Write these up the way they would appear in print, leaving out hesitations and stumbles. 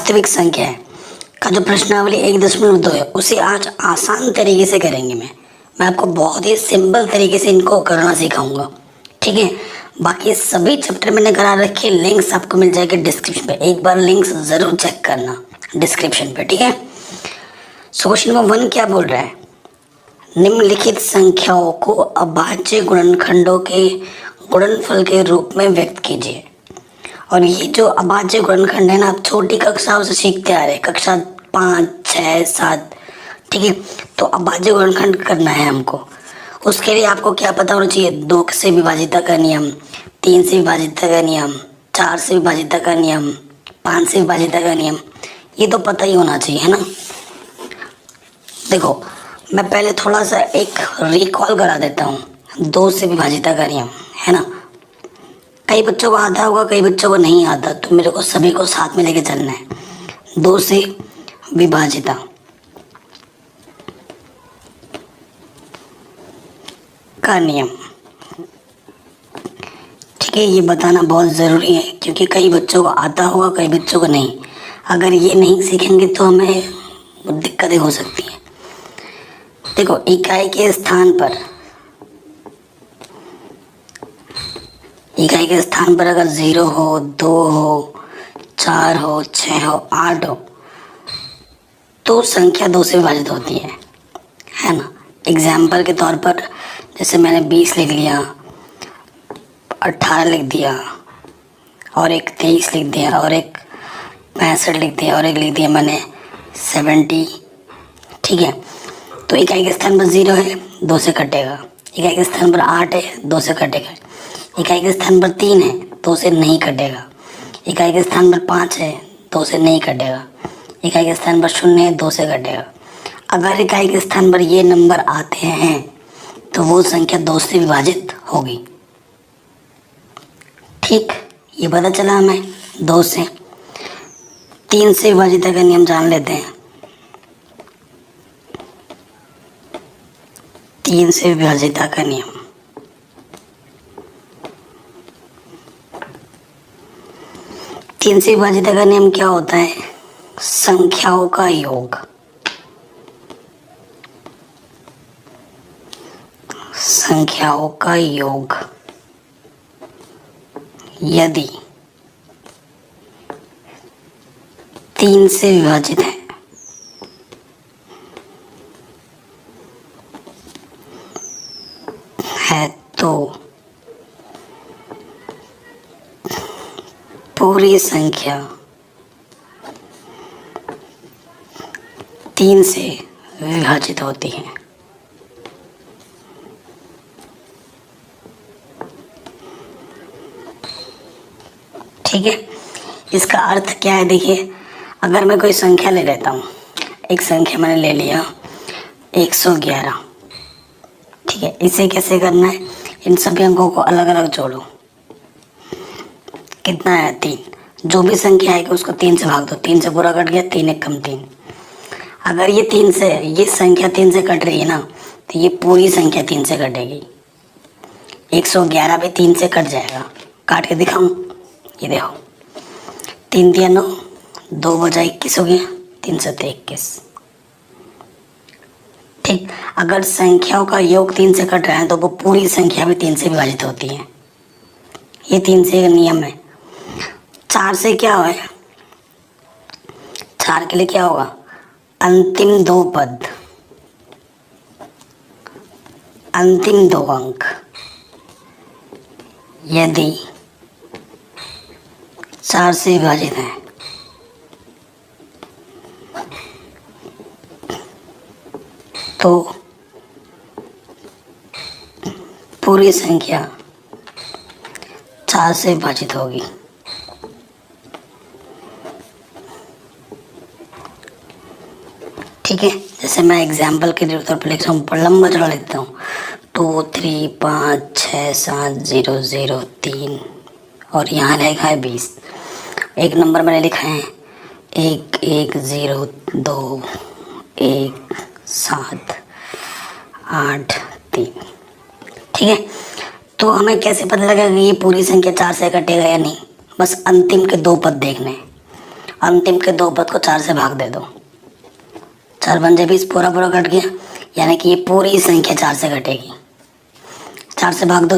वास्तविक संख्या है का जो प्रश्नावली 1.2 है उसे आज आसान तरीके से करेंगे। मैं आपको बहुत ही सिंपल तरीके से इनको करना सिखाऊंगा, ठीक है। बाकी सभी चैप्टर मैंने करा रखे, लिंक्स आपको मिल जाएंगे डिस्क्रिप्शन पे, एक बार लिंक्स ज़रूर चेक करना डिस्क्रिप्शन पे, ठीक है। सो क्वेश्चन नंबर 1 क्या बोल रहा है, निम्नलिखित संख्याओं को अभाज्य गुणनखंडों के गुणनफल के रूप में व्यक्त कीजिए। और ये जो अभाज्य गुणनखंड है ना, आप छोटी कक्षाओं से सीखते आ रहे, कक्षा 5, 6, 7, ठीक है। तो अभाज्य गुणनखंड करना है हमको, उसके लिए आपको क्या पता होना चाहिए, 2 से विभाजित का नियम, 3 से विभाजित का नियम, 4 से विभाजित का नियम, 5 से विभाजित का नियम, ये तो पता ही होना चाहिए, है ना। देखो मैं पहले थोड़ा सा एक रिकॉल करा देता हूँ, 2 से विभाजित का नियम, है ना। कई बच्चों को आता होगा, कई बच्चों को नहीं आता, तो मेरे को सभी को साथ में लेके चलना है। 2 से विभाजिता का नियम, ठीक है। ये बताना बहुत ज़रूरी है क्योंकि कई बच्चों को आता होगा, कई बच्चों को नहीं। अगर ये नहीं सीखेंगे तो हमें दिक्कतें हो सकती हैं। देखो इकाई के स्थान पर अगर 0 हो, 2 हो, 4 हो, 6 हो, 8 हो तो संख्या 2 से विभाजित होती है ना। एग्जाम्पल के तौर पर जैसे मैंने 20 लिख लिया, 18 लिख दिया, और एक 23 लिख दिया, और एक 65 लिख दिया, और एक लिख दिया मैंने 70, ठीक है। तो इकाई के स्थान पर 0 है, 2 से कटेगा। इकाई के स्थान पर 8 है, 2 से कटेगा। इकाई के स्थान पर 3 है, 2 से नहीं कटेगा। इकाई के स्थान पर 5 है, 2 से नहीं कटेगा। इकाई के स्थान पर 0 है, 2 से कटेगा। अगर इकाई के स्थान पर ये नंबर आते हैं तो वो संख्या 2 से विभाजित होगी, ठीक। ये पता चला हमें 2 से। 3 से विभाजित का नियम जान लेते हैं। 3 से विभाजित का नियम, तीन से विभाजित का नियम क्या होता है, संख्याओं का योग। संख्याओं का योग यदि 3 से विभाजित है तो पूरी संख्या 3 से विभाजित होती है। ठीक है, इसका अर्थ क्या है, देखिए अगर मैं कोई संख्या ले लेता हूँ, एक संख्या मैंने ले लिया 111, ठीक है। इसे कैसे करना है, इन सभी अंकों को अलग अलग जोड़ो, कितना है 3, जो भी संख्या आएगी उसको 3 से भाग दो, 3 से पूरा कट गया, 3 एक कम 3। अगर ये 3 से, ये संख्या 3 से कट रही है ना, तो ये पूरी संख्या 3 से कटेगी। 111 भी 3 से कट जाएगा, काट के दिखाऊं, ये देखो 3 3 9, 2 बजा 21 हो गया, 3 7 21, ठीक। अगर संख्याओं का योग 3 से कट रहा है तो वो पूरी संख्या भी 3 से विभाजित होती है, ये 3 से नियम है। 4 से क्या है, 4 के लिए क्या होगा, अंतिम 2 पद, अंतिम 2 अंक यदि 4 से विभाजित है तो पूरी संख्या 4 से विभाजित होगी। ठीक है, जैसे मैं एग्जाम्पल के तौर पर लिखता हूँ, लंबा चौड़ा लिखता हूँ, 2 3 5 6 7 0 0 3 और यहाँ लिखा है 20। एक नंबर मैंने लिखा है 1 1 0 2 1 7 8 3, ठीक है। तो हमें कैसे पता लगेगा कि ये पूरी संख्या 4 से कटेगा या नहीं, बस अंतिम के 2 पद देखने हैं। अंतिम के दो पद को 4 से भाग दे दो, 4 पंजे 20, पूरा पूरा कट गया, यानी कि ये पूरी संख्या 4 से कटेगी। 4 से भाग दो,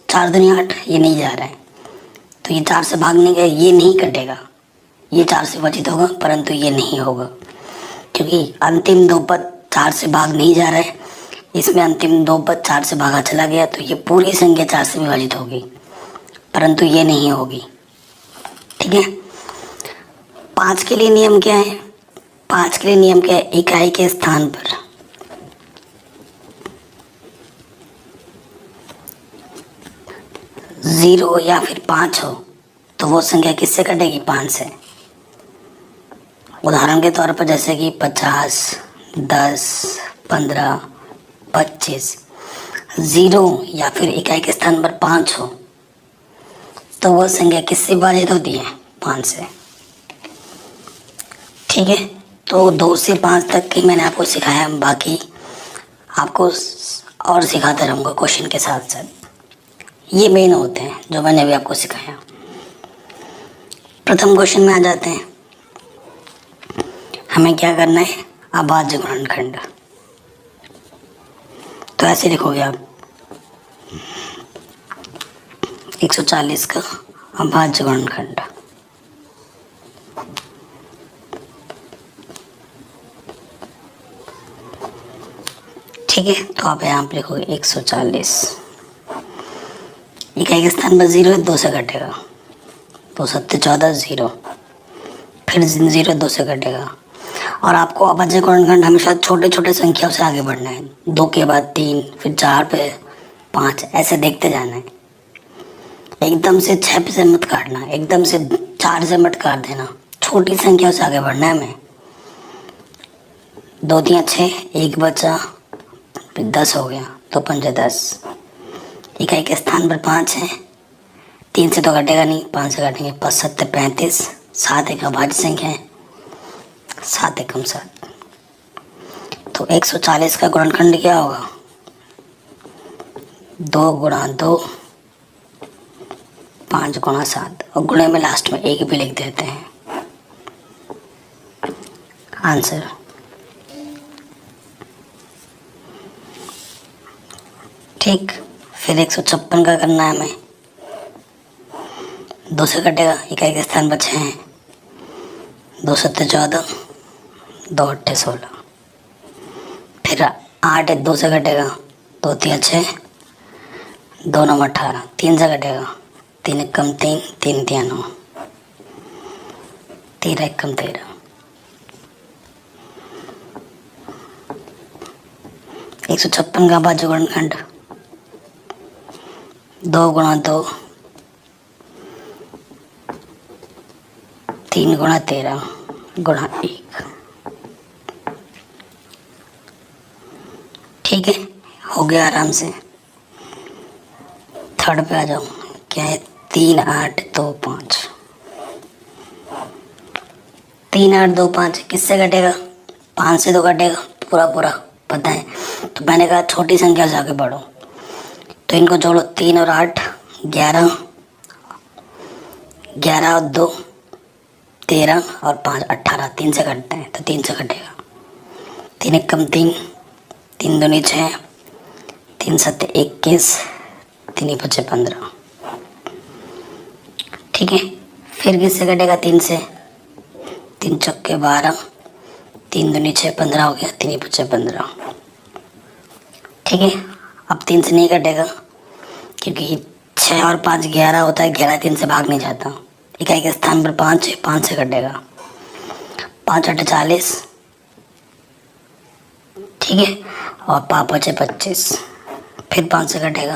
4 दूनी 8, ये नहीं जा रहा है, तो ये 4 से भागने का ये नहीं कटेगा, ये 4 से बचित होगा, परंतु ये नहीं होगा क्योंकि अंतिम दो पद 4 से भाग नहीं जा रहा है। इसमें अंतिम दो पद 4 से भागा चला गया, तो ये पूरी संख्या 4 से विभाजित होगी, परंतु ये नहीं होगी। ठीक है। 5 के लिए नियम क्या है? 5 के लिए नियम क्या है? इकाई के स्थान पर 0 या फिर 5 हो तो वो संख्या किससे कटेगी? 5 से। उदाहरण के तौर पर जैसे कि 50, 10, 15, 25, 0 या फिर इकाई के स्थान पर 5 हो तो वह संख्या किससे विभाजित होती है? 5 से। ठीक है। तो 2 से 5 तक की मैंने आपको सिखाया, बाकी आपको और सिखाता रहूँगा क्वेश्चन के साथ साथ। ये मेन होते हैं जो मैंने अभी आपको सिखाया। प्रथम क्वेश्चन में आ जाते हैं। हमें क्या करना है? अभाज्य गुणनखंड। तो ऐसे लिखोगे आप 140 का अभाज्य गुणनखंड। ठीक है। तो आप यहाँ पे लिखोगे 140, इकाई के स्थान पर 0 है, 2 से कटेगा, 2 सत्ते 14, 0, फिर 0 2 से कटेगा। और आपको अभाज्य गुणनखंड हमेशा छोटे छोटे संख्याओं से आगे बढ़ना है, 2 के बाद 3, फिर 4 पे 5, ऐसे देखते जाना है। एकदम से 6 पे से मत काटना, एकदम से 4 से मत काट देना, छोटी संख्याओं से आगे बढ़ना है हमें। 2 3 6, 1 बचा, फिर 10 हो गया, तो 5 10, इकाई के स्थान पर 5 है, 3 से तो कटेगा नहीं, 5 से काटेंगे, 5 7 35, 7 एक अभाज्य संख्या है, 7 एकम 7। तो 140 का गुणनखंड क्या होगा? 2 गुणा 2, 5 गुणा 7, और गुणे में लास्ट में 1 भी लिख देते हैं। आंसर। ठीक। फिर 156 का करना है हमें, 2 से कटेगा, इकाई के स्थान पर 6 है, 2 सत्ते 14, 2 अट्ठे 16, फिर 8 है, 2 से कटेगा, 2 3 6, 2 9 18, 3 से कटेगा, 3 एकम 3, 3 3 9, 13 एकम 13। 156 का अभाज्य गुणनखंड 2 गुणा 2, 3 गुणा 13 गुणा 1। ठीक है, हो गया आराम से। थर्ड पे आ जाओ। क्या है? 3 8 2 5। 3 8 2 5 किससे कटेगा? 5 से तो कटेगा पूरा पूरा, पता है। तो मैंने कहा छोटी संख्या से आगे बढ़ो, तो इनको जोड़ो, 3 और 8 11, 11 और 2 13 और 5 18, 3 से कटते हैं तो 3 से कटेगा, 3 एकम 3, 3 दूनी 6, 3 सत्ते 21, 3 बचे 15। ठीक है। फिर किससे कटेगा? 3 से, 3 चौके 12, 3 दूनी 6 15 हो गया, 3 बचे 15। ठीक है। अब 3 से नहीं कटेगा क्योंकि 6 और 5 11 होता है, 11 3 से भाग नहीं जाता। इकाई के स्थान पर 5 है, 5 से कटेगा, 5 8 40। ठीक है। और 5 बचे 25, फिर 5 से कटेगा,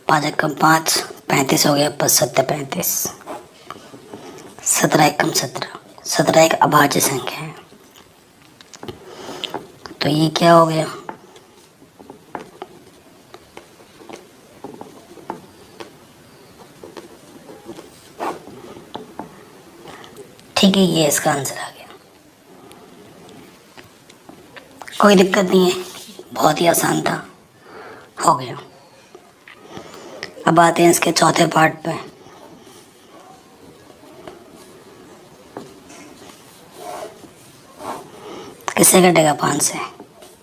5 एकम 5, 35 हो गया, 5 7 35, 17 एकम 17। 17 एक अभाज्य संख्या है, तो ये क्या हो गया? ठीक है, ये इसका आंसर आ गया। कोई दिक्कत नहीं है, बहुत ही आसान था, हो गया। अब आते हैं इसके चौथे पार्ट पे। किससे कटेगा 5 से?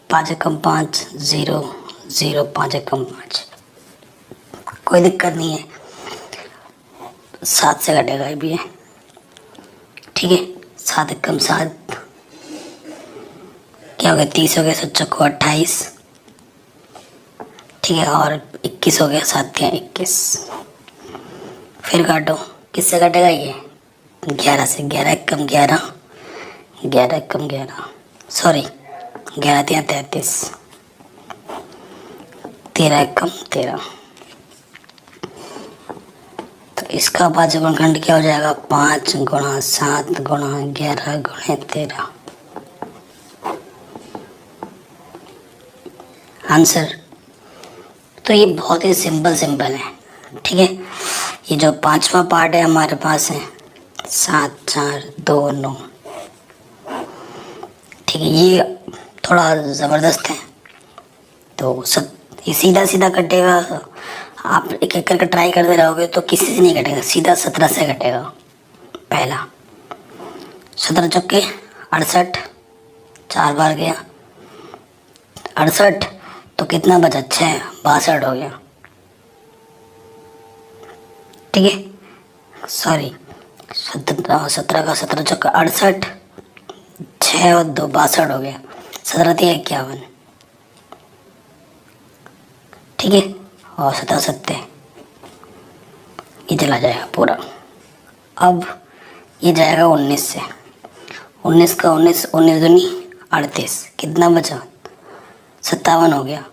5 एकम 5, 0 0, 5 एकम 5, कोई दिक्कत नहीं है। 7 से कटेगा ये भी है, ठीक है। 7 एकम 7, क्या हो गया 30 हो गया, 7 चौको 28, ठीक है। और 21 हो गया, 7 के 21। फिर काटो, किससे कटेगा ये? 11 से। 11 एकम 11, 11 एकम 11, सॉरी 11 तिया 33, 13 एकम 13। तो इसका भाज्यगुण खंड क्या हो जाएगा? 5 गुणा 7 गुणा 11 गुणे 13। आंसर। तो ये बहुत ही सिंपल है, ठीक है। ये जो 5वां पार्ट है हमारे पास है 7 4 2 9, ठीक है। ये थोड़ा ज़बरदस्त है, तो सब ये सीधा सीधा कटेगा। आप एक एक करके ट्राई करते रहोगे तो किसी से नहीं कटेगा, सीधा 17 से कटेगा। पहला 17 चौके 68, 4 बार गया 68, तो कितना बचा? 6, 62 हो गया, ठीक है। सॉरी 17 का 17 चौका 68, 6 और 2 62 हो गया, 17 तिया 51, ठीक है। और 17 सत्ते ये चला जाएगा पूरा। अब ये जाएगा 19 से, 19 का 19, 19 दूनी 38, कितना बचा? 57 हो गया,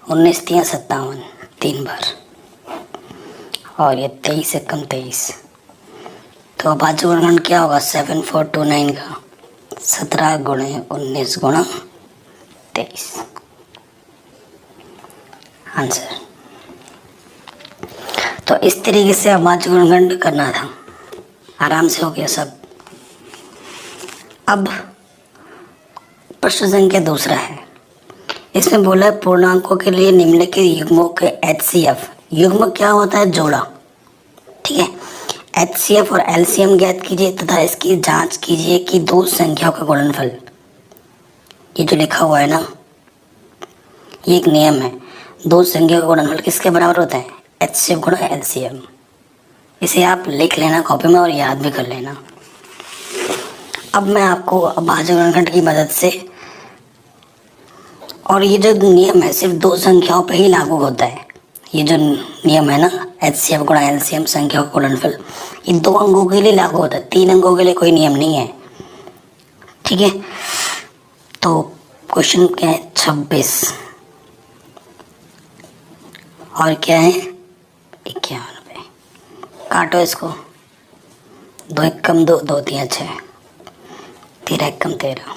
19 तिया 57, 3 बार। और ये 23 एकम 23। तो अब भाज्यगुण खंड क्या होगा? 7429 का 17 गुणे 19 गुणा 23, आंसर। तो इस तरीके से अब भाज्यगुण खंड करना था, आराम से हो गया सब। अब प्रश्न संख्या दूसरा है, इसमें बोला है पूर्णांकों के लिए निम्नलिखित युग्मों के HCF। युग्म क्या होता है? जोड़ा, ठीक है। HCF और LCM ज्ञात कीजिए तथा इसकी जांच कीजिए कि दो संख्याओं का गुणनफल, ये जो लिखा हुआ है ना, ये एक नियम है। दो संख्याओं का गुणनफल किसके बराबर होता है? HCF गुणा LCM। इसे आप लिख लेना कॉपी में और याद भी कर लेना। अब मैं आपको भाज्यगुण खंड की मदद से, और ये जो नियम है सिर्फ दो संख्याओं पे ही लागू होता है। ये जो नियम है ना HCF गुणा LCM संख्याओं का गुणनफल, ये 2 अंकों के लिए लागू होता है, 3 अंकों के लिए कोई नियम नहीं है, ठीक है। तो क्वेश्चन क्या है? 26 और क्या है? 51। काटो इसको, 2 एकम 2, 2 तिया 6, 13 एकम 13।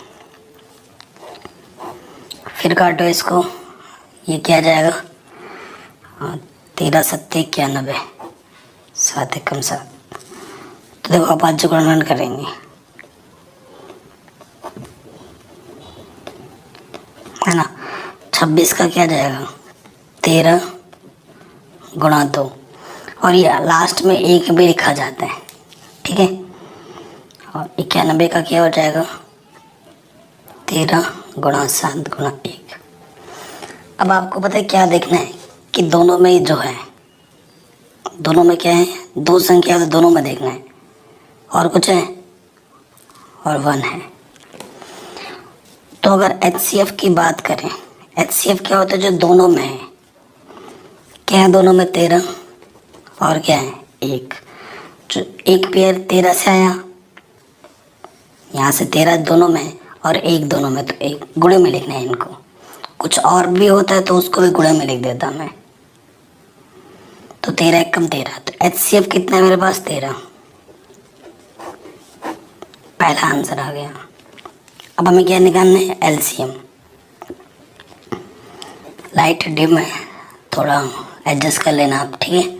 फिर काटो इसको, ये क्या जाएगा? 13 सत्ते 91, 7 एकम 7। तो देखो आप आज गुणन करेंगे, है ना। 26 का क्या जाएगा? 13 गुणा 2, और ये लास्ट में 1 भी लिखा जाता है, ठीक है। और 91 का क्या हो जाएगा? 13 गुणा 7 गुणा 1। अब आपको पता है क्या देखना है कि दोनों में जो है, दोनों में क्या है? दो संख्या, तो दोनों में देखना है। और कुछ है? और 1 है। तो अगर HCF की बात करें, HCF क्या होता है? जो दोनों में है। क्या है दोनों में? 13 और क्या है? 1। जो एक पेयर 13 से आया, यहाँ से 13 दोनों में और 1 दोनों में, तो 1 गुणे में लिखना है इनको। कुछ और भी होता है तो उसको भी गुणे में लिख देता मैं। तो 13 एकम 13, तो HCF कितना है मेरे पास? 13। पहला आंसर आ गया। अब हमें क्या निकालना है? LCM। लाइट डिम है, थोड़ा एडजस्ट कर लेना आप, ठीक है।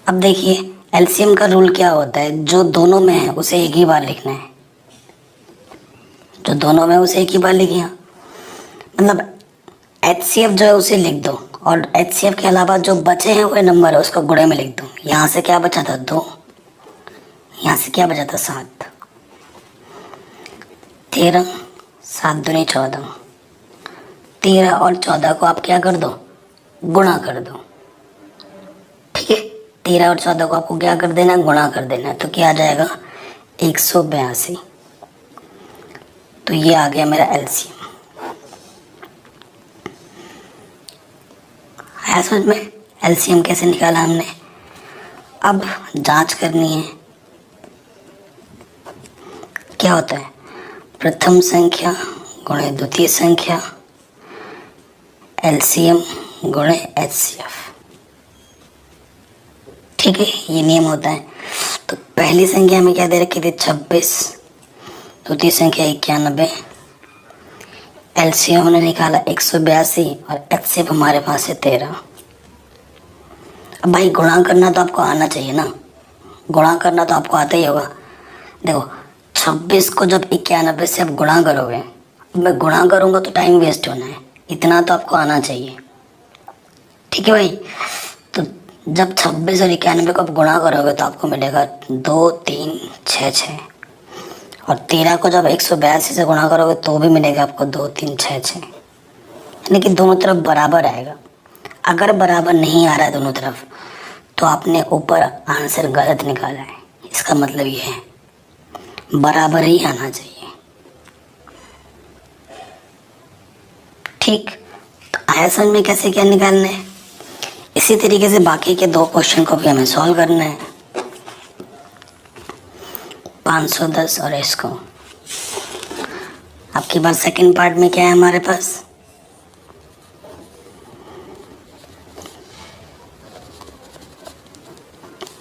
अब देखिए LCM का रूल क्या होता है? जो दोनों में है उसे एक ही बार लिखना है, जो दोनों में उसे एक ही बार लिखिए। मतलब HCF जो है उसे लिख दो और HCF के अलावा जो बचे हैं वो नंबर है उसको गुणे में लिख दूँ। यहाँ से क्या बचा था 2, यहाँ से क्या बचा था 7, 13, 7 दूनी 14, 13 और 14 को आप क्या कर दो, गुणा कर दो। ठीक है, 13 और 14 को आपको क्या कर देना, गुणा कर देना। तो क्या आ जाएगा 182। तो ये आ गया मेरा LCM। आया समझ में LCM कैसे निकाला हमने। अब जांच करनी है क्या होता है, प्रथम संख्या गुणे द्वितीय संख्या LCM गुणे HCF। ठीक है, ये नियम होता है। तो पहली संख्या में क्या दे रखी थी 26, द्वितीय संख्या 91, LCM हमने निकाला 182 और HCF हमारे पास है 13। अब भाई गुणा करना तो आपको आना चाहिए ना, गुणा करना तो आपको आता ही होगा। देखो 26 को जब 91 से आप गुणा करोगे, अब मैं गुणा करूँगा तो टाइम वेस्ट होना है, इतना तो आपको आना चाहिए। ठीक है भाई, तो जब 26 और 91 को आप गुणा करोगे तो आपको मिलेगा 2 3 6 6, और 13 को जब 182 से गुणा करोगे तो भी मिलेगा आपको 2 3 6 6, यानी कि दोनों तरफ बराबर आएगा। अगर बराबर नहीं आ रहा है दोनों तरफ तो आपने ऊपर आंसर गलत निकाला है, इसका मतलब ये है बराबर ही आना चाहिए। ठीक, तो आया समझ में कैसे क्या निकालना है। इसी तरीके से बाकी के 2 क्वेश्चन को भी हमें सॉल्व करना है, 510 और इसको। आपकी बार सेकंड पार्ट में क्या है हमारे पास,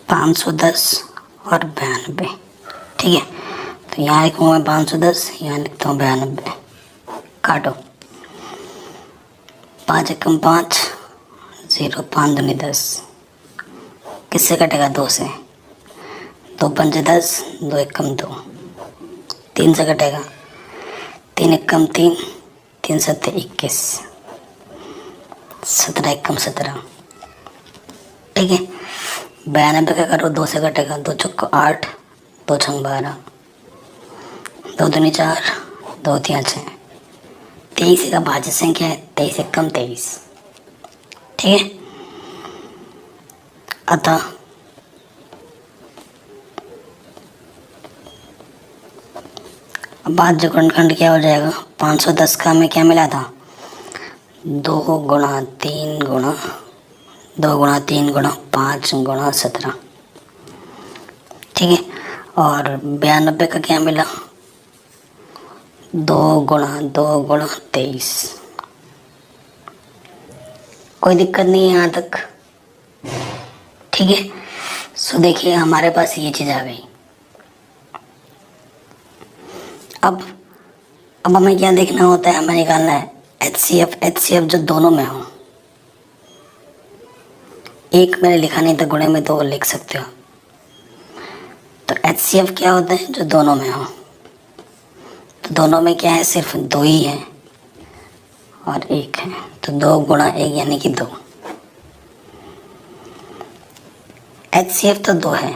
510 और 92। ठीक है, तो यहाँ लिखूँगा मैं 510, यहाँ लिखता हूँ 92। काटो, 5 एकम 5, 0 5 दूनी 10, किससे कटेगा 2 से, 2 पंचे 10, 2 एकम 2, 3 से कटेगा, 3 एकम 3, 3 सत्ते 21, 17 एकम 17। ठीक है, 92 का करो, 2 से कटेगा, 2 चौको 8, 2 छंग 12, 2 दूनी 4, 2 तिया 6, 23 का भाज्य संख्या है, 23 एकम 23। ठीक है, अतः बाद जो खंड क्या हो जाएगा, 510 का हमें क्या मिला था, 2 गुणा 3 गुणा 2 गुणा 3 गुणा 5 गुणा 17। ठीक है, और 92 का क्या मिला, 2 गुणा 23। कोई दिक्कत नहीं है यहाँ तक। ठीक है, सो देखिए हमारे पास ये चीज़ आ गई। अब हमें क्या देखना होता है, हमें निकालना है HCF जो दोनों में हो। एक मैंने लिखा नहीं था, गुणे में 2 लिख सकते हो। तो HCF क्या होता है, जो दोनों में हो। तो दोनों में क्या है, सिर्फ 2 ही है और 1 है, तो 2 गुणा 1 यानी कि 2। HCF तो 2 है।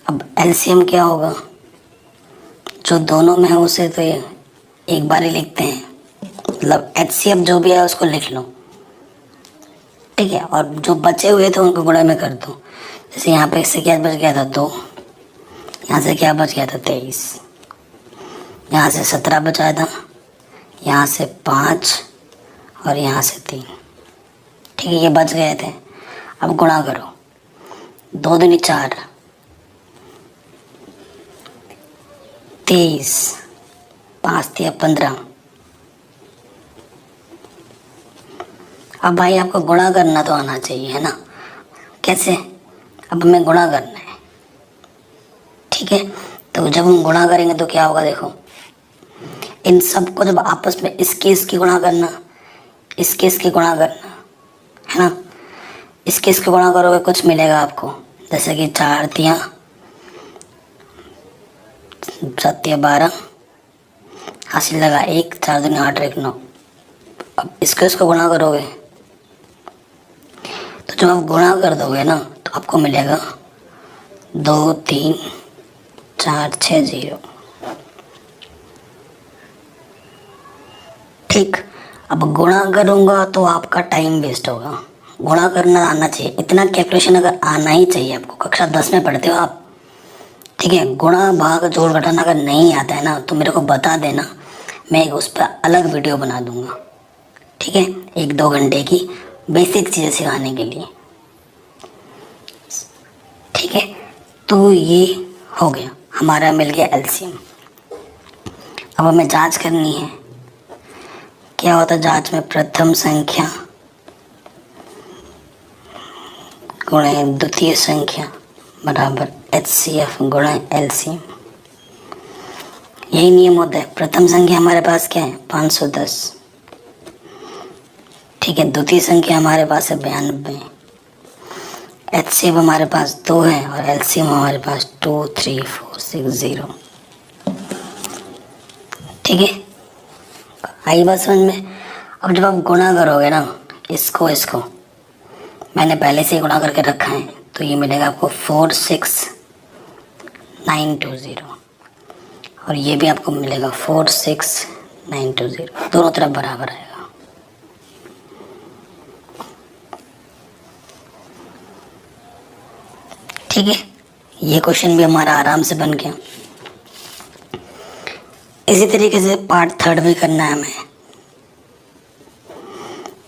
अब LCM क्या होगा, जो दोनों में है उसे तो एक बार ही लिखते हैं, मतलब HCF जो भी है उसको लिख लो। ठीक है, और जो बचे हुए थे उनको गुणा में कर दो। जैसे यहाँ पे इससे क्या बच गया था 2, यहाँ से क्या बच गया था 23, यहाँ से 17 बचा था, यहाँ से 5 और यहाँ से 3। ठीक है, ये बच गए थे। अब गुणा करो, 2 दूनी 4, 23, 5 तिया 15। अब भाई आपको गुणा करना तो आना चाहिए, है ना। कैसे, अब हमें गुणा करना है। ठीक है, तो जब हम गुणा करेंगे तो क्या होगा, देखो इन सबको जब आपस में इसकी गुणा करना, इसकी गुणा करना, है ना। इसकी गुणा करोगे कुछ मिलेगा आपको, जैसे कि 4 तिया 7 तिया 12, हासिल लगा 1, 4 दूनी 8 1 9, अब इसको गुणा करोगे तो जब आप गुणा कर दोगे ना तो आपको मिलेगा 2 3 4 6 0। ठीक, अब गुणा करूँगा तो आपका टाइम वेस्ट होगा। गुणा करना आना चाहिए, इतना कैलकुलेशन अगर आना ही चाहिए आपको। कक्षा 10 में पढ़ते हो आप, ठीक है। गुणा भाग जोड़ घटाना अगर नहीं आता है ना तो मेरे को बता देना, मैं उस पर अलग वीडियो बना दूंगा, ठीक है। 1-2 घंटे की बेसिक चीज़ें सिखाने के लिए, ठीक है। तो ये हो गया, हमारा मिल गया एलसीएम। अब हमें जांच करनी है, क्या होता है जांच में? प्रथम संख्या गुणे द्वितीय संख्या बराबर HCF गुणे LCM। यही नियम होता है। प्रथम संख्या हमारे पास क्या है? 510, ठीक है। द्वितीय संख्या हमारे पास है 92, HCF हमारे पास 2 है और LCM हमारे पास 2 3 4 6 0, ठीक है। आई बात समझ में? अब जब आप गुणा करोगे ना इसको मैंने पहले से ही गुणा करके रखा है, तो ये मिलेगा आपको 46920 और ये भी आपको मिलेगा 46920, दोनों तरफ बराबर आएगा। ठीक है, ये क्वेश्चन भी हमारा आराम से बन गया। इसी तरीके से पार्ट 3 भी करना है हमें।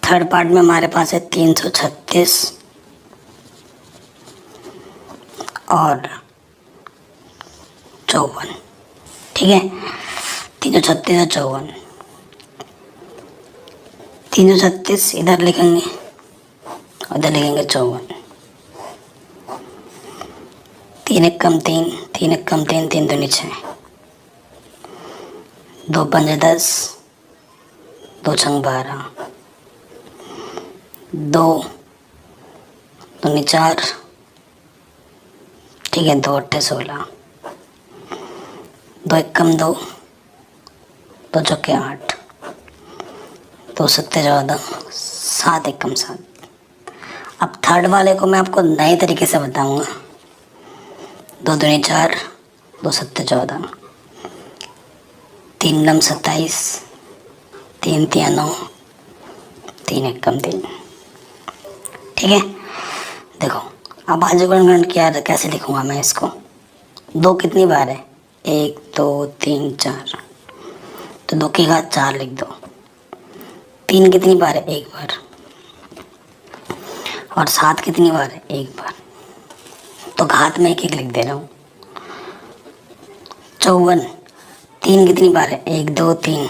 थर्ड पार्ट में हमारे पास है 336 और 54, ठीक है। 336 और 54, 336 इधर लिखेंगे, उधर लिखेंगे 54। 3 एक कम 3, 3 एक कम 3, 3 दूनी 6, 2 पंजे 10, 2 छंग 12, 2 दूनी 4, ठीक है। 2 अट्ठे 16, 2 एक कम 2, 2 चौके 8, 2 सत्ते 14, 7 एक कम 7। अब थर्ड वाले को मैं आपको नए तरीके से बताऊंगा। 2 दूनी 4, 2 सत्ते 14, 3 नम 27, 3 तिया 9, 3 एक कम 3, ठीक है। देखो अब भाज्यगुणन क्या कैसे लिखूंगा मैं इसको? 2 कितनी बार है? 1 2 3 4, तो 2 की घात 4 लिख दो। 3 कितनी बार है? 1 बार। और 7 कितनी बार है? 1 बार। तो घात में 1 लिख दे रहा हूँ। 54, 3 कितनी बार है? 1 2 3,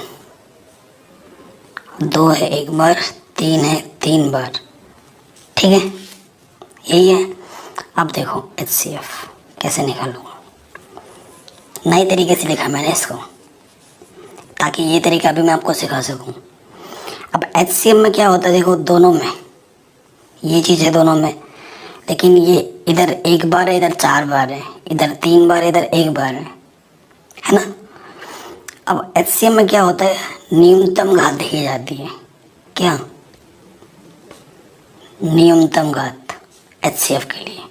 2 है 1 बार, 3 है 3 बार, ठीक है। यही है। अब देखो HCF कैसे निकालूंगा, नए तरीके से लिखा मैंने इसको, ताकि ये तरीका भी मैं आपको सिखा सकूं। अब HCF में क्या होता है? देखो दोनों में ये चीज़ है, दोनों में, लेकिन ये इधर 1 बार है, इधर 4 बार है, इधर 3 बार है, इधर 1 बार है ना। अब HCF में क्या होता है? न्यूनतम घात देखी जाती है। क्या? न्यूनतम घात HCF के लिए।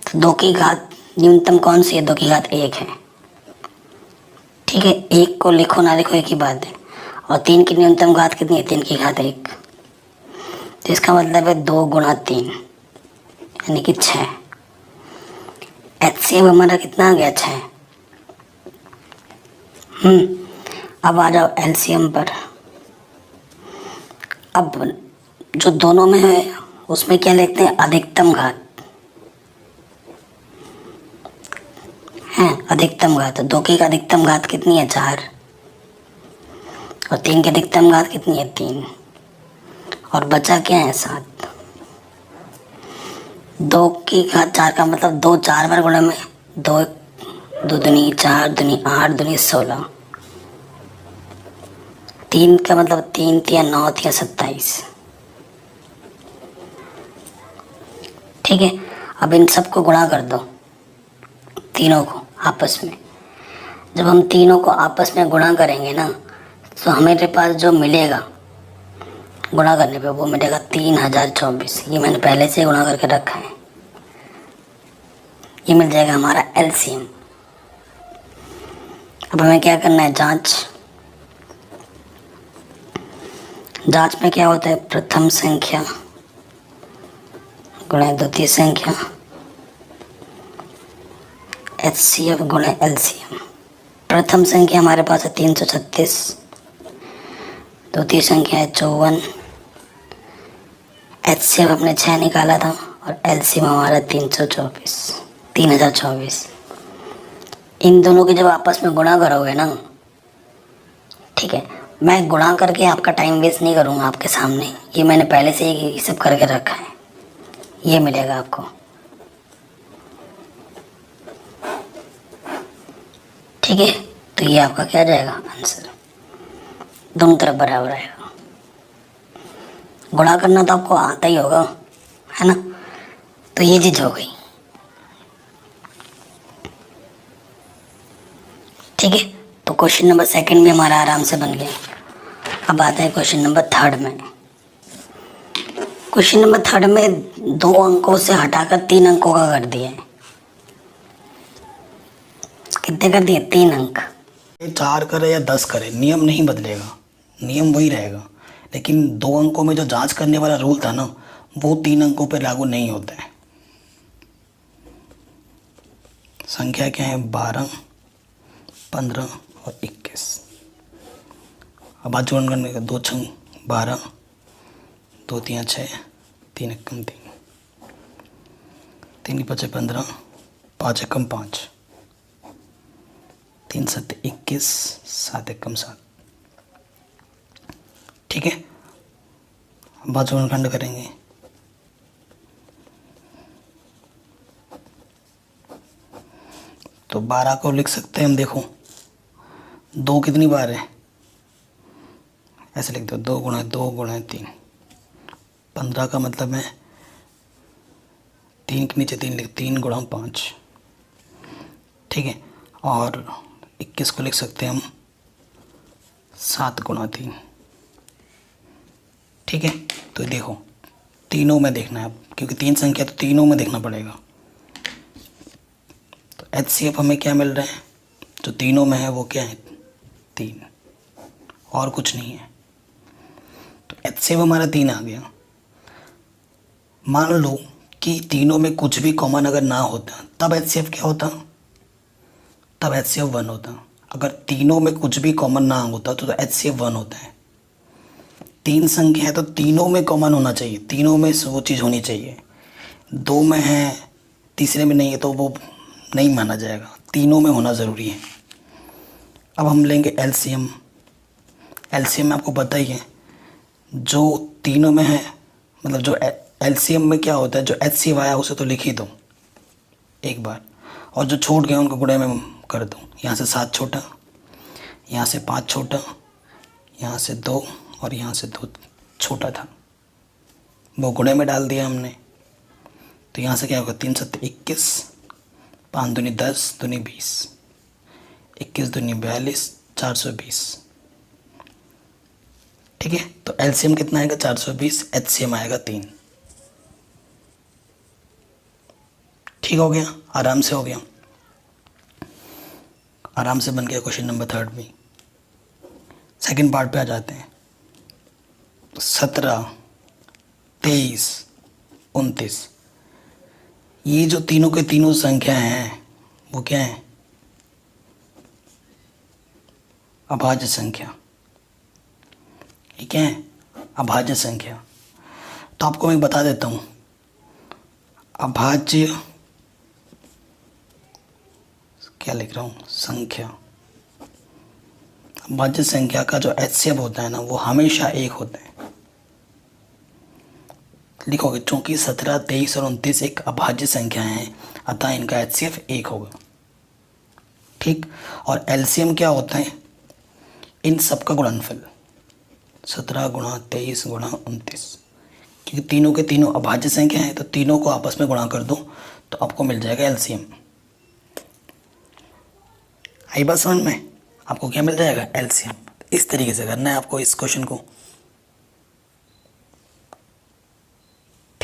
तो 2 की घात न्यूनतम कौन सी है? 2 की घात 1 है, ठीक है। 1 को लिखो ना लिखो एक ही बात है। और 3 की न्यूनतम घात कितनी है? 3 की घात 1, तो इसका मतलब है 2 गुणा 3 यानी कि 6। HCF हमारा कितना आ गया? 6। अब आ जाओ LCM पर। अब जो दोनों में है उसमें क्या लिखते हैं? अधिकतम घात है, अधिकतम घात। 2 की अधिकतम घात कितनी है? 4, और 3 की अधिकतम घात कितनी है? 3, और बचा क्या है? 7। 2 की घात 4 का मतलब 2 4 बार गुणा में 2 2 दूनी 4 दूनी 8 दूनी 16। 3 का मतलब 3 तिया 9 तिया 27, ठीक है। अब इन सबको गुणा कर दो, तीनों को आपस में। जब हम तीनों को आपस में गुणा करेंगे ना तो हमारे पास जो मिलेगा गुणा करने पे वो मिलेगा 3024। ये मैंने पहले से गुणा करके रखा है। ये मिल जाएगा हमारा एलसीएम। अब हमें क्या करना है, जांच में क्या होता है, प्रथम संख्या गुणा द्वितीय संख्या, एचसीएफ गुणा एलसीएम। प्रथम संख्या हमारे पास है 336, द्वितीय संख्या है 54, एचसीएफ हमने 6 निकाला था और एलसीएम हमारा 3024। इन दोनों के जब आपस में गुणा करोगे ना, ठीक है, मैं गुणा करके आपका टाइम वेस्ट नहीं करूँगा आपके सामने, ये मैंने पहले से ही ये सब करके रखा है। ये मिलेगा आपको, ठीक है। तो ये आपका क्या जाएगा आंसर, दोनों तरफ बराबर आएगा। गुणा करना तो आपको आता ही होगा, है ना। तो ये चीज़ हो गई, ठीक है। तो क्वेश्चन नंबर सेकंड भी हमारा आराम से बन गया। अब आते हैं क्वेश्चन नंबर थर्ड में। क्वेश्चन नंबर थर्ड में 2 अंकों से हटाकर 3 अंकों का कर दिया है। कितने कर दिए, 3 अंक। 4 करे या 10 करे, नियम नहीं बदलेगा, नियम वही रहेगा। लेकिन 2 अंकों में जो जांच करने वाला रूल था ना, वो 3 अंकों पर लागू नहीं होता है। संख्या क्या है, 12, 15 और 21। अब आज जोड़ करने का 2 छंग 12, 2 3 6, 3 एकम 3, 3 5 15, 5 एकम 5, 3 7 21, 7 एकम 7। ठीक है, अब आज जोड़खंड करेंगे। तो 12 को लिख सकते हैं हम, देखो 2 कितनी बार है, ऐसे लिख दो, 2 गुणा 2 गुणा 3। 15 का मतलब है 3 के नीचे 3 लिख, 3 गुणा 5, ठीक है। और 21 को लिख सकते हैं हम 7 गुणा 3, ठीक है। तो देखो तीनों में देखना है अब, क्योंकि 3 संख्या तो तीनों में देखना पड़ेगा। तो एचसीएफ हमें क्या मिल रहा है, जो तीनों में है वो क्या है, 3, और कुछ नहीं है। तो एचसीएफ हमारा 3 आ गया। मान लो कि तीनों में कुछ भी कॉमन अगर ना होता तब एचसीएफ क्या होता, तब एचसीएफ 1 होता। अगर तीनों में कुछ भी कॉमन ना होता तो एचसीएफ 1 होता है। 3 संख्या है तो तीनों में कॉमन होना चाहिए, तीनों में वो चीज़ होनी चाहिए। 2 में है, तीसरे में नहीं है तो वो नहीं माना जाएगा, तीनों में होना ज़रूरी है। अब हम लेंगे एलसीएम। एलसीएम में आपको पता ही है, जो तीनों में है, मतलब जो एलसीएम में क्या होता है, जो एचसीएफ आया उसे तो लिख ही दो एक बार, और जो छूट गए उनको गुणे में कर दो। यहाँ से 7 छोटा, यहाँ से 5 छोटा, यहाँ से 2 और यहाँ से 2 छोटा था, वो गुणे में डाल दिया हमने। तो यहाँ से क्या होगा, 3 7 21, 5 दूनी 10, दूनी 20, 21 दूनी 42, 420, ठीक है। तो एलसीएम कितना आएगा, 420, एचसीएम आएगा 3। ठीक हो गया, आराम से हो गया, आराम से बन गया क्वेश्चन नंबर थर्ड भी। सेकंड पार्ट पे आ जाते हैं। 17, 23, 29, ये जो तीनों के तीनों संख्या हैं वो क्या है, अभाज्य संख्या। ये क्या है, अभाज्य संख्या। तो आपको मैं बता देता हूँ, अभाज्य क्या लिख रहा हूँ, संख्या। अभाज्य संख्या का जो एचसीएफ होता है ना, वो हमेशा 1 होता है। लिखोगे चूंकि 17, 23 और 29 एक अभाज्य संख्या है, अतः इनका एचसीएफ 1 होगा, ठीक। और एलसीएम क्या होता है, इन सब का गुणनफल, 17 गुणा 23 गुणा 29, क्योंकि तीनों के तीनों अभाज्य संख्या है तो तीनों को आपस में गुणा कर दो तो आपको मिल जाएगा एलसीएम। आई बात समझ में, आपको क्या मिल जाएगा, एलसीएम। इस तरीके से करना है आपको इस क्वेश्चन को।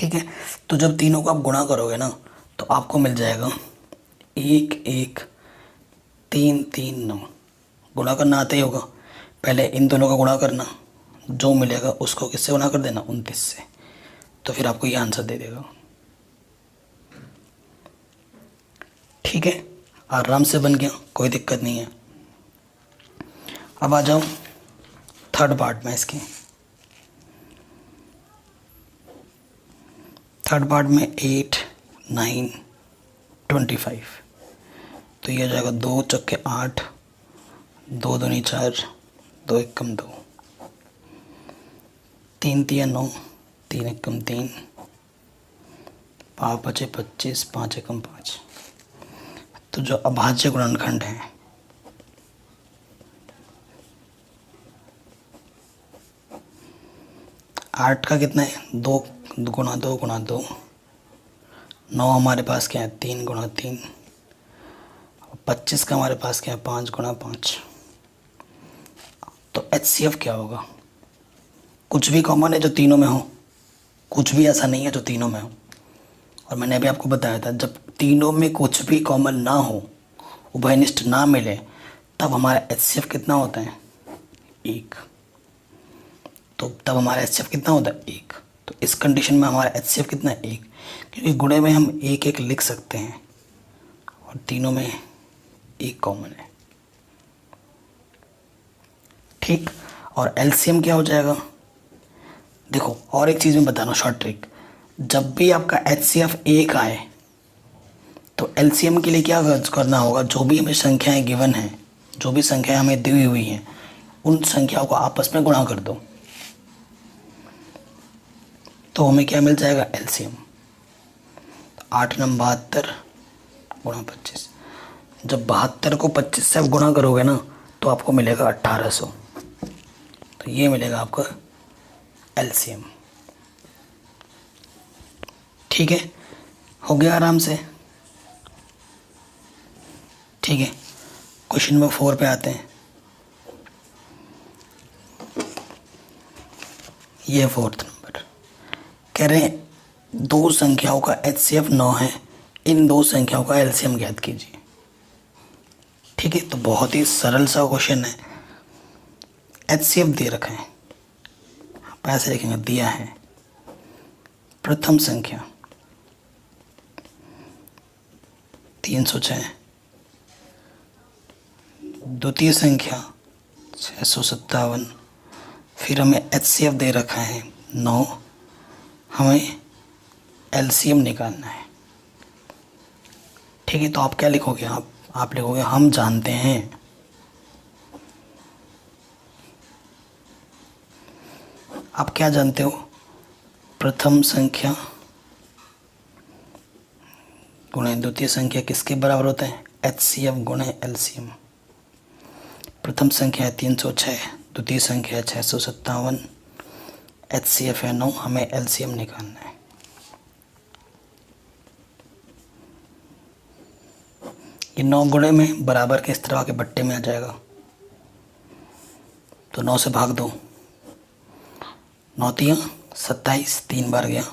ठीक है, तो जब तीनों को आप गुणा करोगे ना तो आपको मिल जाएगा 1 1 3 3 9। गुणा करना आता ही होगा, पहले इन दोनों का गुणा करना, जो मिलेगा उसको किससे गुणा कर देना, 29 से, तो फिर आपको ये आंसर दे देगा। ठीक है, आराम से बन गया, कोई दिक्कत नहीं है। अब आ जाओ थर्ड पार्ट में। इसके थर्ड पार्ट में 8 9 25, तो ये हो जाएगा 2 चक्के 8, 2 दूनी 4, 2 एकम 2, 3 तिया 9, 3 एकम 3, 5 बचे 25, 5 एकम 5। तो जो अभाज्य गुणनखंड है आठ का कितना है, 2 गुणा 2 गुणा 2, 9 हमारे पास क्या है, 3 गुणा 3, 25 का हमारे पास क्या है, 5 गुणा 5। तो HCF क्या होगा, कुछ भी कॉमन है जो तीनों में हो, कुछ भी ऐसा नहीं है जो तीनों में हो। और मैंने अभी आपको बताया था जब तीनों में कुछ भी कॉमन ना हो, उभयनिष्ठ ना मिले, तब हमारा HCF कितना होता है, 1। तो तब हमारा HCF कितना होता है, 1। तो इस कंडीशन में हमारा HCF कितना है, 1, क्योंकि गुणे में हम 1 1 लिख सकते हैं और तीनों में 1 कॉमन है। ठीक, और LCM क्या हो जाएगा, देखो और एक चीज़ मैं बता रहा हूँ शॉर्ट ट्रिक, जब भी आपका HCF 1 आए तो LCM के लिए क्या करना होगा, जो भी हमें संख्याएं गिवन हैं, जो भी संख्याएं हमें दी हुई हैं, उन संख्याओं को आपस में गुणा कर दो, तो हमें क्या मिल जाएगा, LCM। 8 9 72 गुणा 25, जब 72 को 25 से आप गुणा करोगे ना तो आपको मिलेगा 1800, तो ये मिलेगा आपका LCM। ठीक है, हो गया आराम से। ठीक है, क्वेश्चन नंबर 4 पे आते हैं। ये 4th नंबर कह रहे हैं 2 संख्याओं का HCF 9 है, इन 2 संख्याओं का LCM ज्ञात कीजिए। ठीक है, तो बहुत ही सरल सा क्वेश्चन है। HCF दे रखा है, पैसे लिखेंगे, दिया है प्रथम संख्या 306, द्वितीय संख्या 657, फिर हमें HCF दे रखा है 9, हमें LCM निकालना है। ठीक है, तो आप क्या लिखोगे, आप लिखोगे हम जानते हैं। आप क्या जानते हो, प्रथम संख्या गुणे द्वितीय संख्या किसके बराबर होता है, HCF गुणे LCM। प्रथम संख्या है 306, द्वितीय संख्या है 657, HCF है 9, हमें LCM निकालना है। ये 9 गुणे में बराबर के इस तरह के बट्टे में आ जाएगा, तो 9 से भाग दो, 9 तिया 27, 3 बार गया,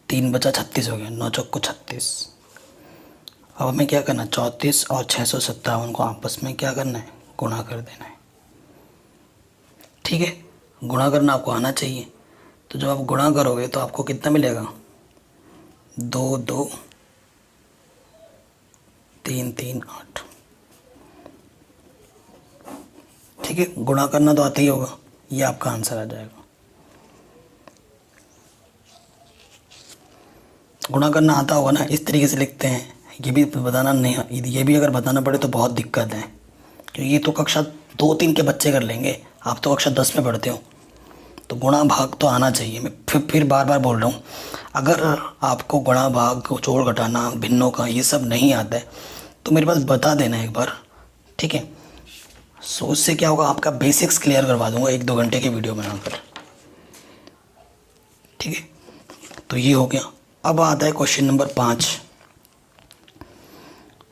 3 बचा 36 हो गया, 9 चौको 36। अब हमें क्या करना है, 34 और 657 को आपस में क्या करना है, गुणा कर देना है। ठीक है, गुणा करना आपको आना चाहिए, तो जब आप गुणा करोगे तो आपको कितना मिलेगा, 2 2 3 3 8। ठीक है, गुणा करना तो आता ही होगा, ये आपका आंसर आ जाएगा। गुणा करना आता होगा ना, इस तरीके से लिखते हैं, ये भी बताना नहीं, ये भी अगर बताना पड़े तो बहुत दिक्कत है, क्योंकि ये तो कक्षा 2 3 के बच्चे कर लेंगे, आप तो कक्षा 10 में पढ़ते हो, तो गुणा भाग तो आना चाहिए। मैं फिर बार बार बोल रहा हूँ, अगर आपको गुणा भाग को जोड़ घटाना भिन्नों का ये सब नहीं आता है तो मेरे पास बता देना एक बार। ठीक है, सो उससे क्या होगा, आपका बेसिक्स क्लियर करवा दूंगा 1 2 घंटे की वीडियो बनाकर। ठीक है, तो ये हो गया। अब आता है क्वेश्चन नंबर 5,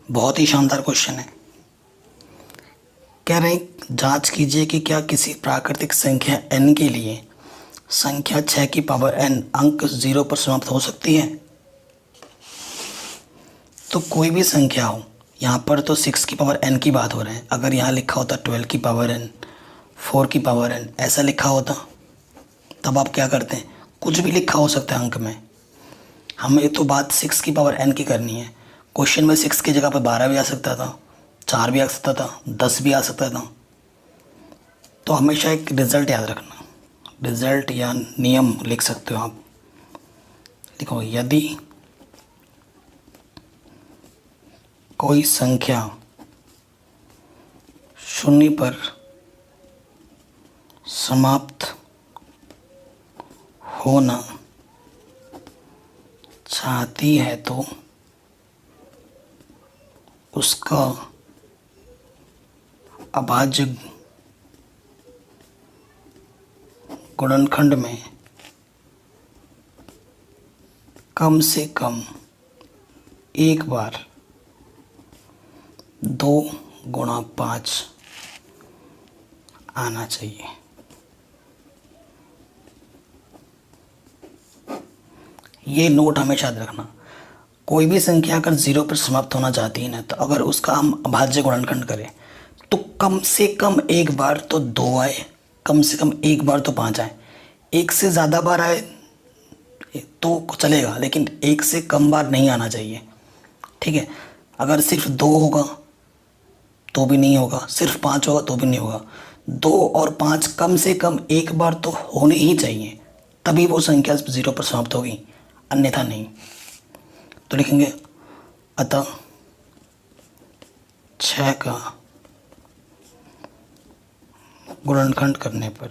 बहुत ही शानदार क्वेश्चन है। कह रहे हैं जांच कीजिए कि क्या किसी प्राकृतिक संख्या n के लिए संख्या 6 की पावर n अंक 0 पर समाप्त हो सकती है? तो कोई भी संख्या हो, यहाँ पर तो 6 की पावर n की बात हो रहा है। अगर यहाँ लिखा होता 12 की पावर n, 4 की पावर n, ऐसा लिखा होता, तब आप क्या करते हैं? कुछ भी लिखा हो सकता है अंक में। हमें तो बात 6 की पावर n की करनी है। क्वेश्चन में 6 की जगह पर 12 भी आ सकता था, 4 भी आ सकता था, 10 भी आ सकता था। तो हमेशा एक रिजल्ट याद रखना, रिजल्ट या नियम लिख सकते हो आप। देखो, यदि कोई संख्या शून्य पर समाप्त होना चाहती है तो उसका अभाज्य गुणनखंड में कम से कम एक बार 2 गुणा 5 आना चाहिए। ये नोट हमेशा याद रखना। कोई भी संख्या अगर 0 पर समाप्त होना चाहती है ना, तो अगर उसका हम अभाज्य गुणनखंड करें तो कम से कम एक बार तो 2 आए, कम से कम एक बार तो 5 आए। एक से ज़्यादा बार आए तो चलेगा, लेकिन एक से कम बार नहीं आना चाहिए। ठीक है, अगर सिर्फ 2 होगा तो भी नहीं होगा, सिर्फ 5 होगा तो भी नहीं होगा। 2 और 5 कम से कम एक बार तो होने ही चाहिए, तभी वो संख्या 0 पर समाप्त होगी, अन्यथा नहीं। तो लिखेंगे अतः 6 का गुणनखंड करने पर,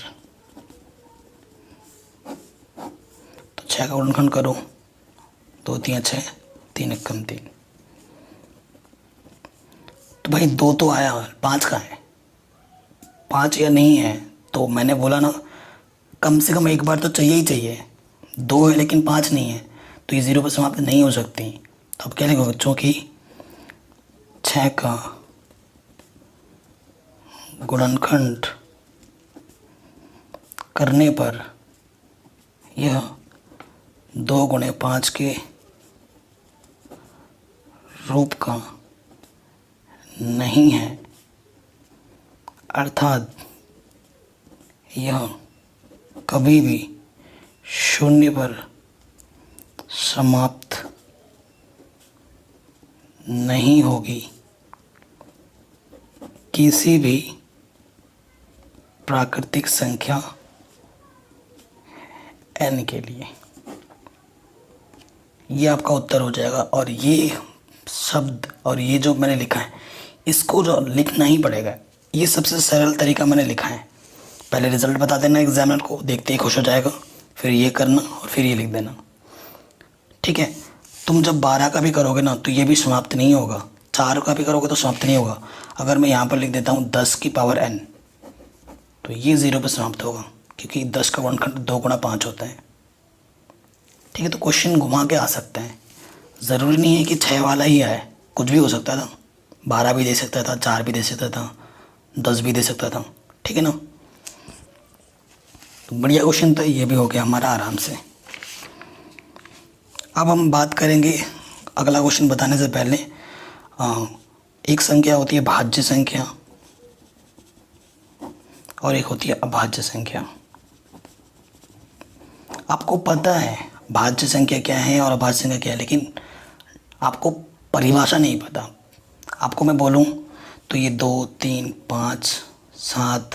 तो 6 का गुणनखंड करो, 2 3 6, 3 1 3। तो भाई 2 तो आया, 5 का है, 5 या नहीं है, तो मैंने बोला ना कम से कम एक बार तो चाहिए ही चाहिए। 2 है लेकिन 5 नहीं है, तो ये 0 पर समाप्त नहीं हो सकती। तो अब क्या लिखोगे? चूँकि 6 का गुणनखंड करने पर यह 2 गुणे 5 के रूप का नहीं है, अर्थात यह कभी भी शून्य पर समाप्त नहीं होगी किसी भी प्राकृतिक संख्या n के लिए। ये आपका उत्तर हो जाएगा। और ये शब्द और ये जो मैंने लिखा है, इसको जो लिखना ही पड़ेगा। ये सबसे सरल तरीका मैंने लिखा है। पहले रिजल्ट बता देना एग्जामिनर को, देखते ही खुश हो जाएगा, फिर ये करना और फिर ये लिख देना। ठीक है, तुम जब 12 का भी करोगे ना तो ये भी समाप्त नहीं होगा, 4 का भी करोगे तो समाप्त नहीं होगा। अगर मैं यहाँ पर लिख देता हूँ 10 की पावर n, तो ये 0 पर समाप्त होगा, क्योंकि 10 का गुणनखंड 2 गुणा 5 होता है। ठीक है, तो क्वेश्चन घुमा के आ सकते हैं, ज़रूरी नहीं है कि 6 वाला ही आए, कुछ भी हो सकता था। 12 भी दे सकता था, 4 भी दे सकता था, 10 भी दे सकता था। ठीक है ना, तो बढ़िया क्वेश्चन था, ये भी हो गया हमारा आराम से। अब हम बात करेंगे अगला क्वेश्चन बताने से पहले। एक संख्या होती है भाज्य संख्या और एक होती है अभाज्य संख्या। आपको पता है भाज्य संख्या क्या है और अभाज्य संख्या क्या है, लेकिन आपको परिभाषा नहीं पता। आपको मैं बोलूं तो ये 2 3 5 7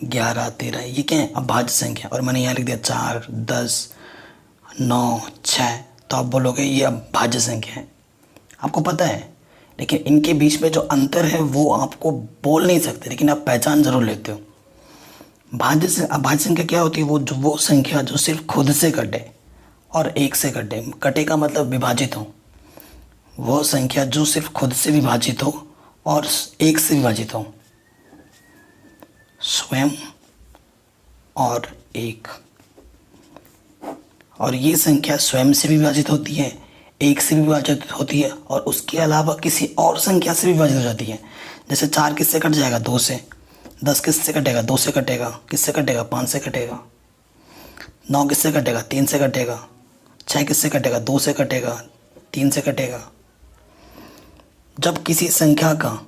11 13 ये क्या है? अभाज्य संख्या। और मैंने यहाँ लिख दिया 4 10 9 6, तो आप बोलोगे ये अभाज्य संख्या है। आपको पता है, लेकिन इनके बीच में जो अंतर है वो आपको बोल नहीं सकते, लेकिन आप पहचान जरूर लेते हो। अभाज्य संख्या क्या होती है? वो संख्या जो सिर्फ खुद से कटे और एक से कटे। कटे का मतलब विभाजित हो। वो संख्या जो सिर्फ खुद से विभाजित हो और एक से विभाजित हो। स्वयं और एक। और ये संख्या स्वयं से भी विभाजित होती है, एक से भी विभाजित होती है, और उसके अलावा किसी और संख्या से भी विभाजित हो जाती है। जैसे 4 किससे कट जाएगा? 2 से। 10 किससे कटेगा? 2 से कटेगा। किससे कटेगा? 5 से कटेगा। 9 किससे कटेगा? 3 से कटेगा। 6 किससे कटेगा? 2 से कटेगा। 3 से कटेगा। जब किसी संख्या का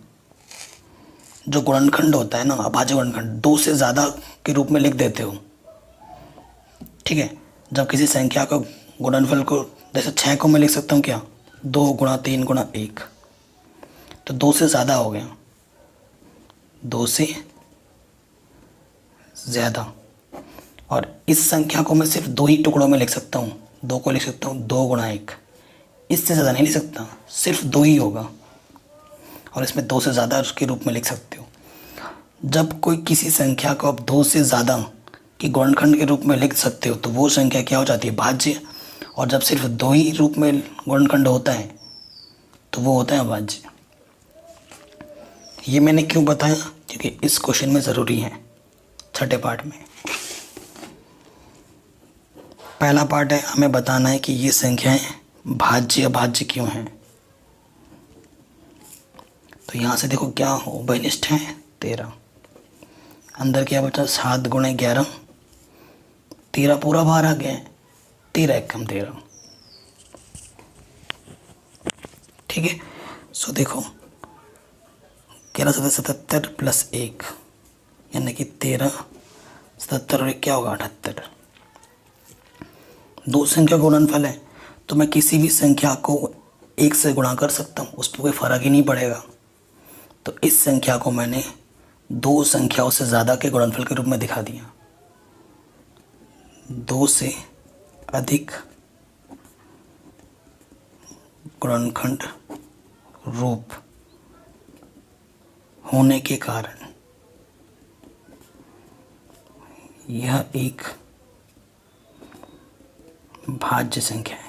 जो गुणनखंड होता है ना, अभाज्य गुणनखंड, 2 से ज़्यादा के रूप में लिख देते हो, ठीक है। जब किसी संख्या का गुणनफल को, जैसे 6 को मैं लिख सकता हूँ क्या? 2 गुणा 3 गुणा 1, तो 2 से ज़्यादा हो गया, 2 से ज़्यादा। और इस संख्या को मैं सिर्फ 2 ही टुकड़ों में लिख सकता हूँ, 2 को लिख सकता हूँ 2 गुणा 1, इससे ज़्यादा नहीं लिख सकता, सिर्फ 2 ही होगा। और इसमें 2 से ज़्यादा के रूप में लिख सकते हो। जब कोई किसी संख्या को आप 2 से ज़्यादा की गुणनखंड के रूप में लिख सकते हो तो वो संख्या क्या हो जाती है? भाज्य। और जब सिर्फ 2 ही रूप में गुणनखंड होता है तो वो होता है अभाज्य। ये मैंने क्यों बताया? क्योंकि इस क्वेश्चन में ज़रूरी है, छठे पार्ट में। पहला पार्ट है हमें बताना है कि ये संख्याएं भाज्य अभाज्य क्यों हैं। तो यहाँ से देखो क्या हो, उभयनिष्ठ है 13, अंदर क्या बचा? 7 गुणे 11, 13 पूरा बाहर आ गया है, 13 एक कम 13, ठीक है। सो देखो 11 77 प्लस 1 यानी कि 13, 77 और 1 क्या होगा? 78। 2 संख्या गुणनफल है तो मैं किसी भी संख्या को 1 से गुणा कर सकता हूँ, उस पर कोई फ़र्क ही नहीं पड़ेगा। तो इस संख्या को मैंने 2 संख्याओं से ज़्यादा के गुणनफल के रूप में दिखा दिया। 2 से अधिक गुणनखंड रूप होने के कारण यह एक भाज्य संख्या है।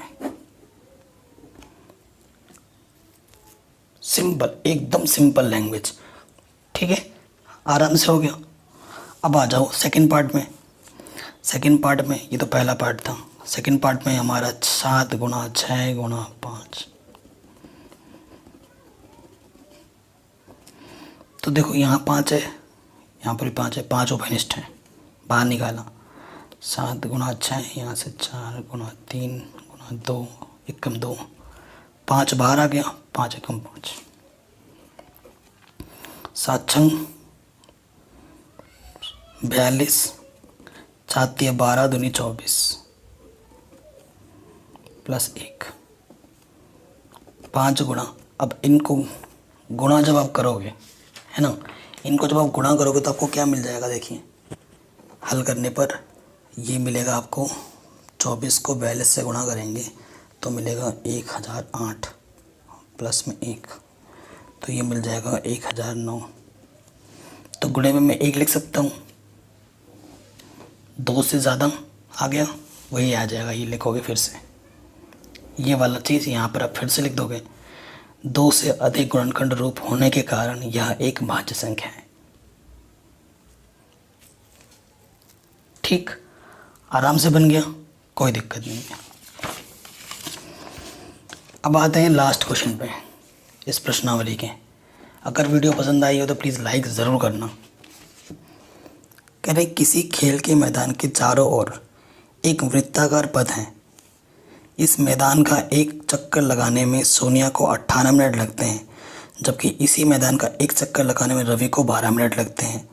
सिंपल, एकदम सिंपल लैंग्वेज, ठीक है। आराम से हो गया। अब आ जाओ सेकंड पार्ट में। सेकंड पार्ट में, ये तो पहला पार्ट था, सेकंड पार्ट में हमारा 7 गुणा 6 गुणा 5। तो देखो यहाँ 5 है, यहाँ पर भी 5 है, 5 उभयनिष्ठ है, बाहर निकाला। 7 गुणा 6, यहाँ से 4 गुणा 3 गुणा 2, 1 कम 2, 5 बाहर आ गया, 5 एकम 5, 7 छंग 42, 7 12 दूनी 24 प्लस 1, 5 गुणा। अब इनको गुणा जब आप करोगे, है ना, इनको जब आप गुणा करोगे तो आपको क्या मिल जाएगा? देखिए हल करने पर ये मिलेगा आपको, 24 को 42 से गुणा करेंगे तो मिलेगा 1008 प्लस में 1, तो ये मिल जाएगा 1009। तो गुणे में मैं 1 लिख सकता हूँ, 2 से ज़्यादा आ गया वही आ जाएगा, ये लिखोगे फिर से, ये वाला चीज़ यहाँ पर आप फिर से लिख दोगे। 2 से अधिक गुणनखंड रूप होने के कारण यह एक भाज्य संख्या है। ठीक, आराम से बन गया, कोई दिक्कत नहीं है। अब आते हैं लास्ट क्वेश्चन पे इस प्रश्नावली के। अगर वीडियो पसंद आई हो तो प्लीज़ लाइक ज़रूर करना। कह रहे किसी खेल के मैदान के चारों ओर एक वृत्ताकार पथ है। इस मैदान का एक चक्कर लगाने में सोनिया को 18 मिनट लगते हैं, जबकि इसी मैदान का एक चक्कर लगाने में रवि को 12 मिनट लगते हैं।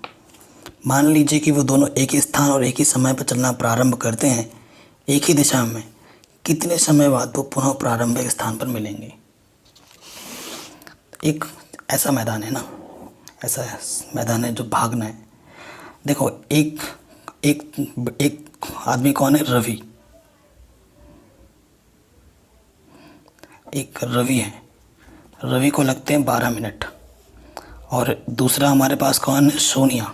मान लीजिए कि वो दोनों एक ही स्थान और एक ही समय पर चलना प्रारंभ करते हैं एक ही दिशा में, कितने समय बाद वो पुनः प्रारंभिक स्थान पर मिलेंगे? एक ऐसा मैदान है ना, ऐसा मैदान है जो भागना है। देखो एक एक एक आदमी कौन है? रवि। एक रवि है, रवि को लगते हैं 12 मिनट, और दूसरा हमारे पास कौन है? सोनिया।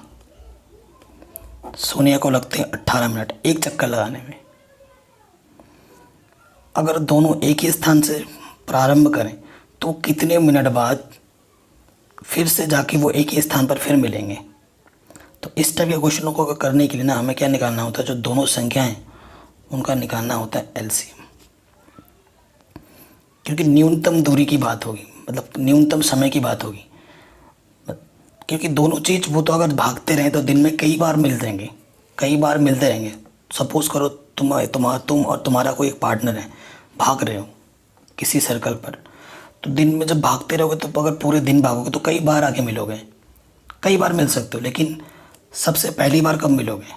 सोनिया को लगते हैं 18 मिनट एक चक्कर लगाने में। अगर दोनों एक ही स्थान से प्रारंभ करें तो कितने मिनट बाद फिर से जाके वो एक ही स्थान पर फिर मिलेंगे? तो इस टाइप के क्वेश्चनों को करने के लिए ना हमें क्या निकालना होता है? जो दोनों संख्याएं उनका निकालना होता है एलसीएम, क्योंकि न्यूनतम दूरी की बात होगी, मतलब न्यूनतम समय की बात होगी। क्योंकि दोनों चीज़ वो तो अगर भागते रहें तो दिन में कई बार मिल जाएंगे, कई बार मिलते रहेंगे। सपोज़ करो तुम और तुम्हारा कोई एक पार्टनर है, भाग रहे हो किसी सर्कल पर, तो दिन में जब भागते रहोगे तो अगर पूरे दिन भागोगे तो कई बार आके मिलोगे, कई बार मिल सकते हो, लेकिन सबसे पहली बार कब मिलोगे?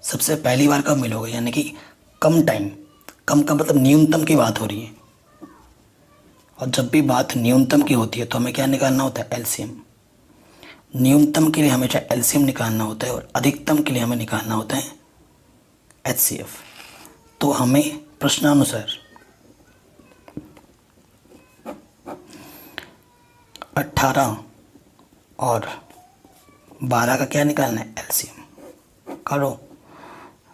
सबसे पहली बार कब मिलोगे? यानी कि कम टाइम, कम का मतलब न्यूनतम की बात हो रही है। और जब भी बात न्यूनतम की होती है तो हमें क्या निकालना होता है? एलसीएम। न्यूनतम के लिए हमेशा एलसीएम निकालना होता है और अधिकतम के लिए हमें निकालना होता है एचसीएफ। तो हमें प्रश्नानुसार 18 और 12 का क्या निकालना है? एलसीएम। करो,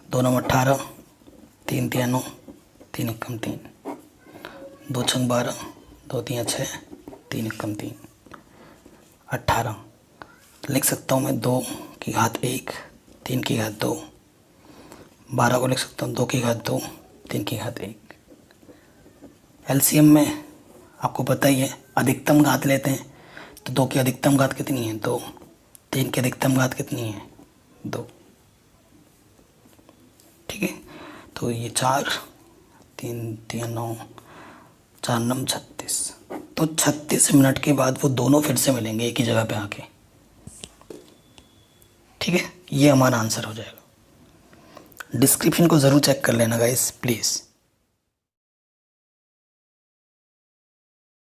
2 9 18, 3 3 9, 3 1 3, 2 6 12, 2 3 6, 3 1 3, 18 लिख सकता हूँ मैं 2 की घात 1, 3 की घात 2, 12 को लिख सकता हूँ 2 की घात 2, 3 की घात 1। एलसीएम में आपको पता ही है, अधिकतम घात लेते हैं तो 2 की अधिकतम घात कितनी है? 2। 3 की अधिकतम घात कितनी है? 2। ठीक है, तो ये 4 3 3 9 4 9 36, तो 36 मिनट के बाद वो दोनों फिर से मिलेंगे एक ही जगह पे आके। ठीक है, ये हमारा आंसर हो जाएगा। डिस्क्रिप्शन को ज़रूर चेक कर लेना गाइस प्लीज़।